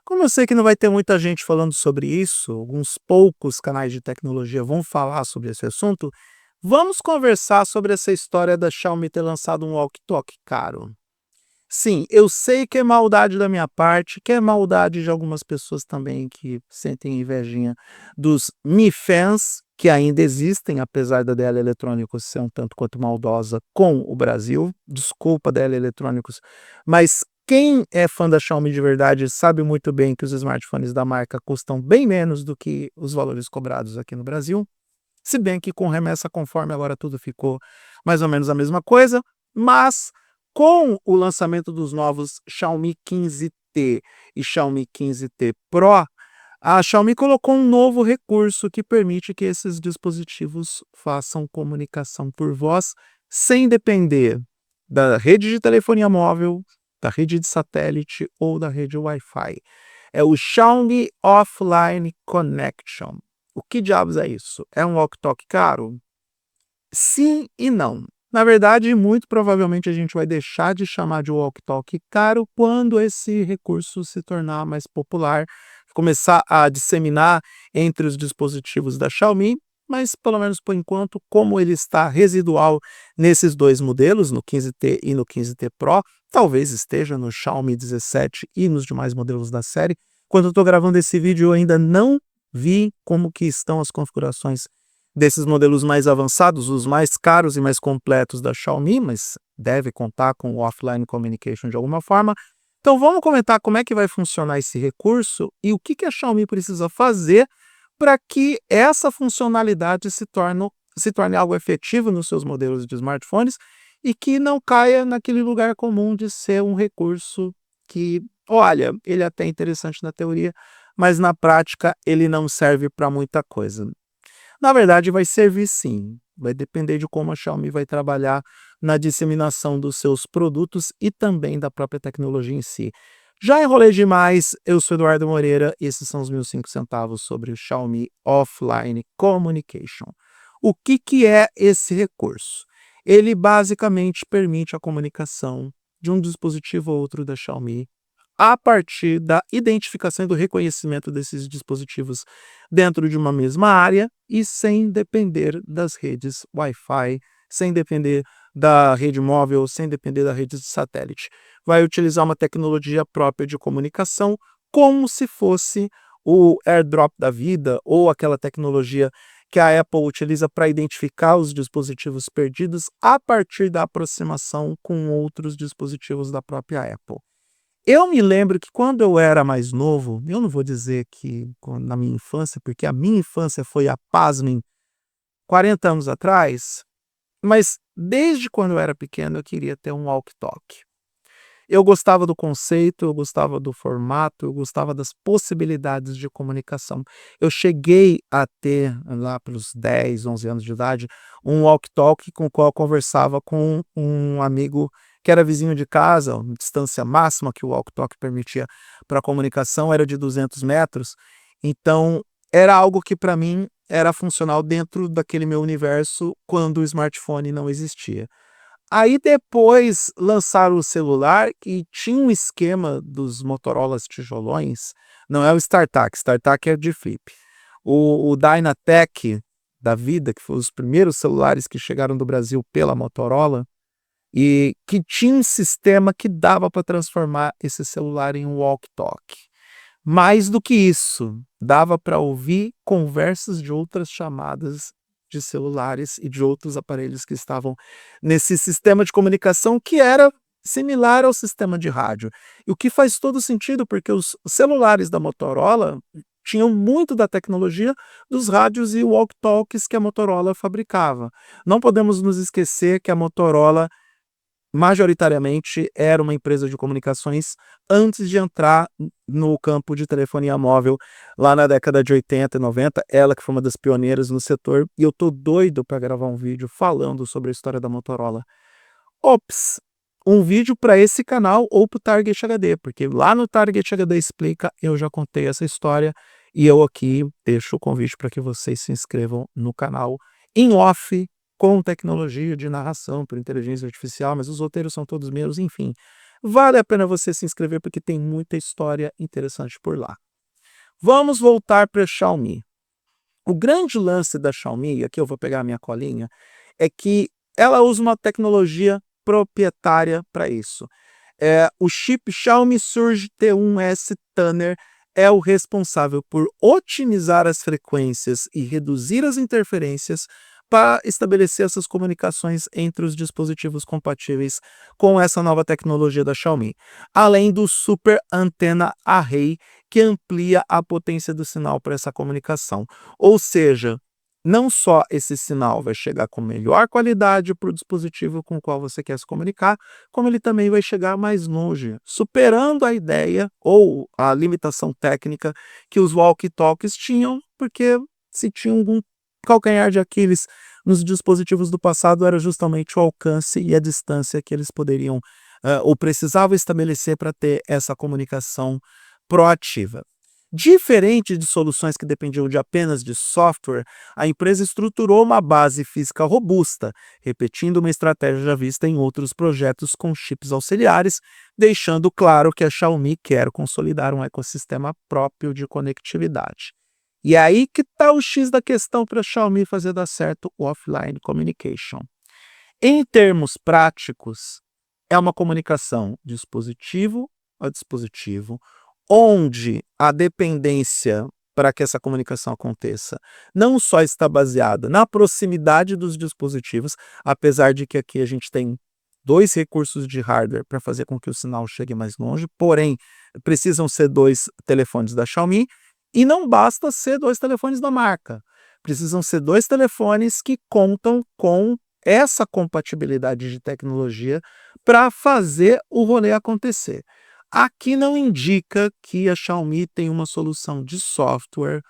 Como eu sei que não vai ter muita gente falando sobre isso, alguns poucos canais de tecnologia vão falar sobre esse assunto, vamos conversar sobre essa história da Xiaomi ter lançado um walkie-talkie caro. Sim, eu sei que é maldade da minha parte, que é maldade de algumas pessoas também que sentem invejinha dos Mi Fans, que ainda existem, apesar da DL Eletrônicos ser um tanto quanto maldosa com o Brasil. Desculpa, DL Eletrônicos, mas quem é fã da Xiaomi de verdade sabe muito bem que os smartphones da marca custam bem menos do que os valores cobrados aqui no Brasil. Se bem que com remessa conforme agora tudo ficou mais ou menos a mesma coisa, mas com o lançamento dos novos Xiaomi 15T e Xiaomi 15T Pro, a Xiaomi colocou um novo recurso que permite que esses dispositivos façam comunicação por voz sem depender da rede de telefonia móvel, da rede de satélite ou da rede Wi-Fi. É o Xiaomi Offline Connection. O que diabos é isso? É um walkie-talkie caro? Sim e não. Na verdade, muito provavelmente a gente vai deixar de chamar de walkie-talkie caro quando esse recurso se tornar mais popular, começar a disseminar entre os dispositivos da Xiaomi, mas pelo menos por enquanto, como ele está residual nesses dois modelos, no 15T e no 15T Pro, talvez esteja no Xiaomi 17 e nos demais modelos da série. Quando eu estou gravando esse vídeo, eu ainda não vi como que estão as configurações desses modelos mais avançados, os mais caros e mais completos da Xiaomi, mas deve contar com o offline communication de alguma forma. Então vamos comentar como é que vai funcionar esse recurso e o que a Xiaomi precisa fazer para que essa funcionalidade se torne algo efetivo nos seus modelos de smartphones e que não caia naquele lugar comum de ser um recurso que, olha, ele é até interessante na teoria, mas na prática ele não serve para muita coisa. Na verdade, vai servir sim. Vai depender de como a Xiaomi vai trabalhar na disseminação dos seus produtos e também da própria tecnologia em si. Já enrolei demais, eu sou Eduardo Moreira e esses são os meus 5 centavos sobre o Xiaomi Offline Communication. O que é esse recurso? Ele basicamente permite a comunicação de um dispositivo a outro da Xiaomi a partir da identificação e do reconhecimento desses dispositivos dentro de uma mesma área e sem depender das redes Wi-Fi, sem depender da rede móvel, sem depender da rede de satélite. Vai utilizar uma tecnologia própria de comunicação, como se fosse o AirDrop da vida ou aquela tecnologia que a Apple utiliza para identificar os dispositivos perdidos a partir da aproximação com outros dispositivos da própria Apple. Eu me lembro que quando eu era mais novo, eu não vou dizer que na minha infância, porque a minha infância foi, pasmem, 40 anos atrás, mas desde quando eu era pequeno eu queria ter um walkie-talkie. Eu gostava do conceito, eu gostava do formato, eu gostava das possibilidades de comunicação. Eu cheguei a ter, lá pelos 10, 11 anos de idade, um walkie-talkie com o qual eu conversava com um amigo que era vizinho de casa. A distância máxima que o walkie-talkie permitia para comunicação era de 200 metros. Então, era algo que para mim era funcional dentro daquele meu universo quando o smartphone não existia. Aí depois lançaram o celular e tinha um esquema dos Motorolas tijolões, não é o StarTAC é de flip. O Dynatec da vida, que foram os primeiros celulares que chegaram do Brasil pela Motorola, e que tinha um sistema que dava para transformar esse celular em um walkie-talkie. Mais do que isso, dava para ouvir conversas de outras chamadas de celulares e de outros aparelhos que estavam nesse sistema de comunicação que era similar ao sistema de rádio. E o que faz todo sentido, porque os celulares da Motorola tinham muito da tecnologia dos rádios e walkie-talkies que a Motorola fabricava. Não podemos nos esquecer que a Motorola majoritariamente era uma empresa de comunicações antes de entrar no campo de telefonia móvel lá na década de 80 e 90, ela que foi uma das pioneiras no setor, e eu tô doido para gravar um vídeo falando sobre a história da Motorola. Ops, um vídeo para esse canal ou para o Target HD, porque lá no Target HD Explica eu já contei essa história e eu aqui deixo o convite para que vocês se inscrevam no canal em off, com tecnologia de narração por inteligência artificial, mas os roteiros são todos meus, enfim. Vale a pena você se inscrever porque tem muita história interessante por lá. Vamos voltar para a Xiaomi. O grande lance da Xiaomi, aqui eu vou pegar a minha colinha, é que ela usa uma tecnologia proprietária para isso. O chip Xiaomi Surge T1S Tuner é o responsável por otimizar as frequências e reduzir as interferências para estabelecer essas comunicações entre os dispositivos compatíveis com essa nova tecnologia da Xiaomi, além do Super Antenna Array, que amplia a potência do sinal para essa comunicação. Ou seja, não só esse sinal vai chegar com melhor qualidade para o dispositivo com o qual você quer se comunicar, como ele também vai chegar mais longe, superando a ideia ou a limitação técnica que os walkie-talkies tinham, porque se tinha algum calcanhar de Aquiles nos dispositivos do passado era justamente o alcance e a distância que eles poderiam ou precisavam estabelecer para ter essa comunicação proativa. Diferente de soluções que dependiam de apenas de software, a empresa estruturou uma base física robusta, repetindo uma estratégia já vista em outros projetos com chips auxiliares, deixando claro que a Xiaomi quer consolidar um ecossistema próprio de conectividade. E aí que está o X da questão para a Xiaomi fazer dar certo o offline communication. Em termos práticos, é uma comunicação dispositivo a dispositivo, onde a dependência para que essa comunicação aconteça não só está baseada na proximidade dos dispositivos, apesar de que aqui a gente tem dois recursos de hardware para fazer com que o sinal chegue mais longe, porém precisam ser dois telefones da Xiaomi, e não basta ser dois telefones da marca, precisam ser dois telefones que contam com essa compatibilidade de tecnologia para fazer o rolê acontecer. Aqui não indica que a Xiaomi tem uma solução de software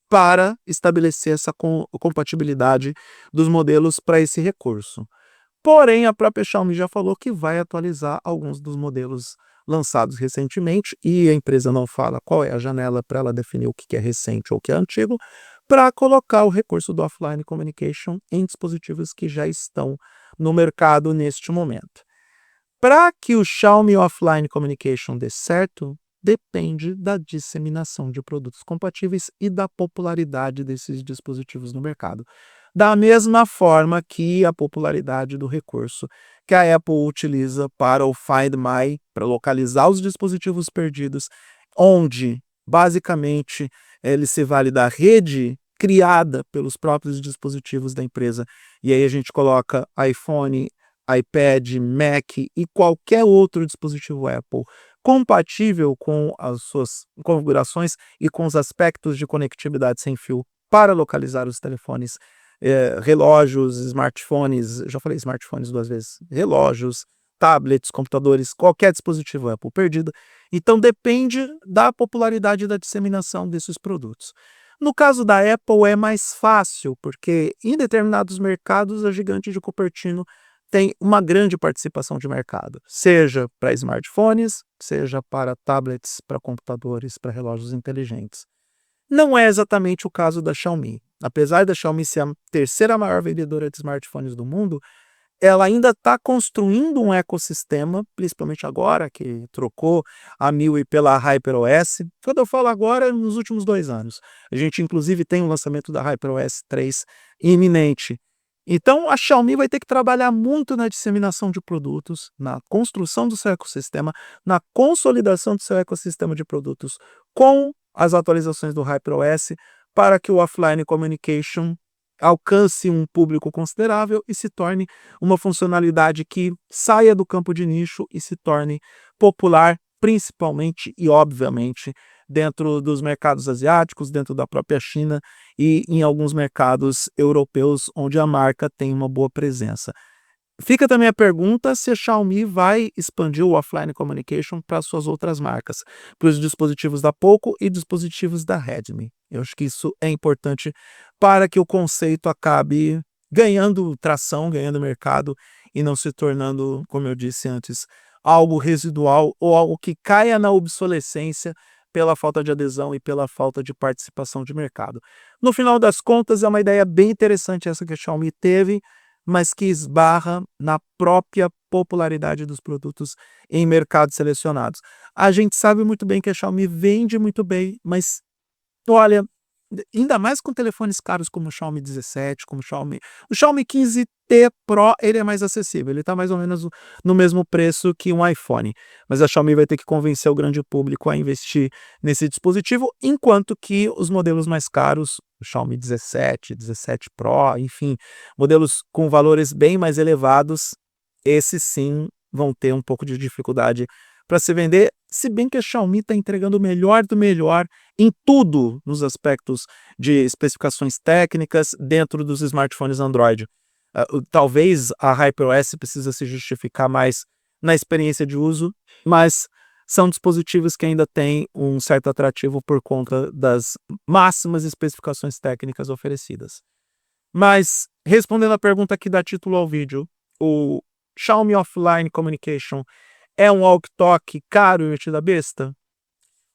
para estabelecer essa compatibilidade dos modelos para esse recurso. Porém, a própria Xiaomi já falou que vai atualizar alguns dos modelos lançados recentemente, e a empresa não fala qual é a janela para ela definir o que é recente ou o que é antigo, para colocar o recurso do offline communication em dispositivos que já estão no mercado neste momento. Para que o Xiaomi Offline Communication dê certo, depende da disseminação de produtos compatíveis e da popularidade desses dispositivos no mercado. Da mesma forma que a popularidade do recurso que a Apple utiliza para o Find My, para localizar os dispositivos perdidos, onde basicamente ele se vale da rede criada pelos próprios dispositivos da empresa, e aí a gente coloca iPhone, iPad, Mac e qualquer outro dispositivo Apple compatível com as suas configurações e com os aspectos de conectividade sem fio para localizar os telefones, relógios, smartphones, já falei smartphones 2 vezes, relógios, tablets, computadores, qualquer dispositivo Apple perdido. Então depende da popularidade e da disseminação desses produtos. No caso da Apple é mais fácil, porque em determinados mercados a gigante de Cupertino tem uma grande participação de mercado, seja para smartphones, seja para tablets, para computadores, para relógios inteligentes. Não é exatamente o caso da Xiaomi. Apesar da Xiaomi ser a terceira maior vendedora de smartphones do mundo, ela ainda está construindo um ecossistema, principalmente agora que trocou a MIUI pela HyperOS. Quando eu falo agora, é nos últimos 2 anos. A gente inclusive tem o lançamento da HyperOS 3 iminente. Então a Xiaomi vai ter que trabalhar muito na disseminação de produtos, na construção do seu ecossistema, na consolidação do seu ecossistema de produtos com as atualizações do HyperOS para que o offline communication alcance um público considerável e se torne uma funcionalidade que saia do campo de nicho e se torne popular, principalmente e obviamente dentro dos mercados asiáticos, dentro da própria China e em alguns mercados europeus onde a marca tem uma boa presença. Fica também a pergunta se a Xiaomi vai expandir o offline communication para suas outras marcas, para os dispositivos da Poco e dispositivos da Redmi. Eu acho que isso é importante para que o conceito acabe ganhando tração, ganhando mercado e não se tornando, como eu disse antes, algo residual ou algo que caia na obsolescência pela falta de adesão e pela falta de participação de mercado. No final das contas, é uma ideia bem interessante essa que a Xiaomi teve, mas que esbarra na própria popularidade dos produtos em mercados selecionados. A gente sabe muito bem que a Xiaomi vende muito bem, mas olha, ainda mais com telefones caros como o Xiaomi 17, como o Xiaomi 15T Pro, ele é mais acessível, ele está mais ou menos no mesmo preço que um iPhone, mas a Xiaomi vai ter que convencer o grande público a investir nesse dispositivo, enquanto que os modelos mais caros, o Xiaomi 17, 17 Pro, enfim, modelos com valores bem mais elevados, esses sim vão ter um pouco de dificuldade para se vender, se bem que a Xiaomi está entregando o melhor do melhor em tudo nos aspectos de especificações técnicas dentro dos smartphones Android. Talvez a HyperOS precisa se justificar mais na experiência de uso, mas são dispositivos que ainda têm um certo atrativo por conta das máximas especificações técnicas oferecidas. Mas, respondendo a pergunta que dá título ao vídeo, o Xiaomi Offline Communication é um walkie-talkie caro e metido a besta?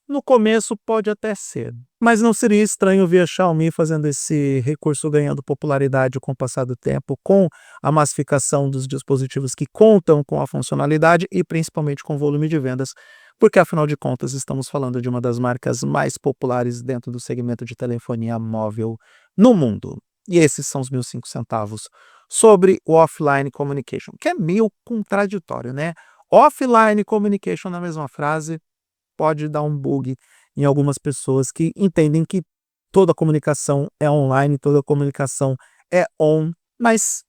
No começo pode até ser, mas não seria estranho ver a Xiaomi fazendo esse recurso ganhando popularidade com o passar do tempo, com a massificação dos dispositivos que contam com a funcionalidade e principalmente com o volume de vendas, porque afinal de contas estamos falando de uma das marcas mais populares dentro do segmento de telefonia móvel no mundo. E esses são os meus 5 centavos sobre o Offline Communication, que é meio contraditório, né? Offline Communication na mesma frase pode dar um bug em algumas pessoas que entendem que toda comunicação é online, toda comunicação é on, mas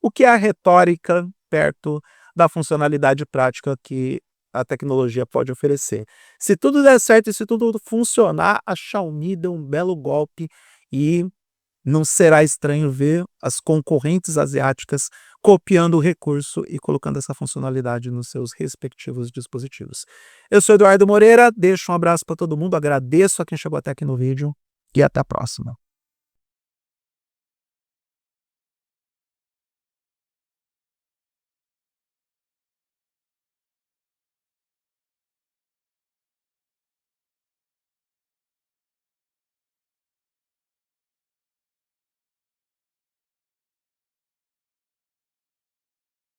o que é a retórica perto da funcionalidade prática que a tecnologia pode oferecer? Se tudo der certo e se tudo funcionar, a Xiaomi deu um belo golpe e não será estranho ver as concorrentes asiáticas copiando o recurso e colocando essa funcionalidade nos seus respectivos dispositivos. Eu sou Eduardo Moreira, deixo um abraço para todo mundo, agradeço a quem chegou até aqui no vídeo e até a próxima.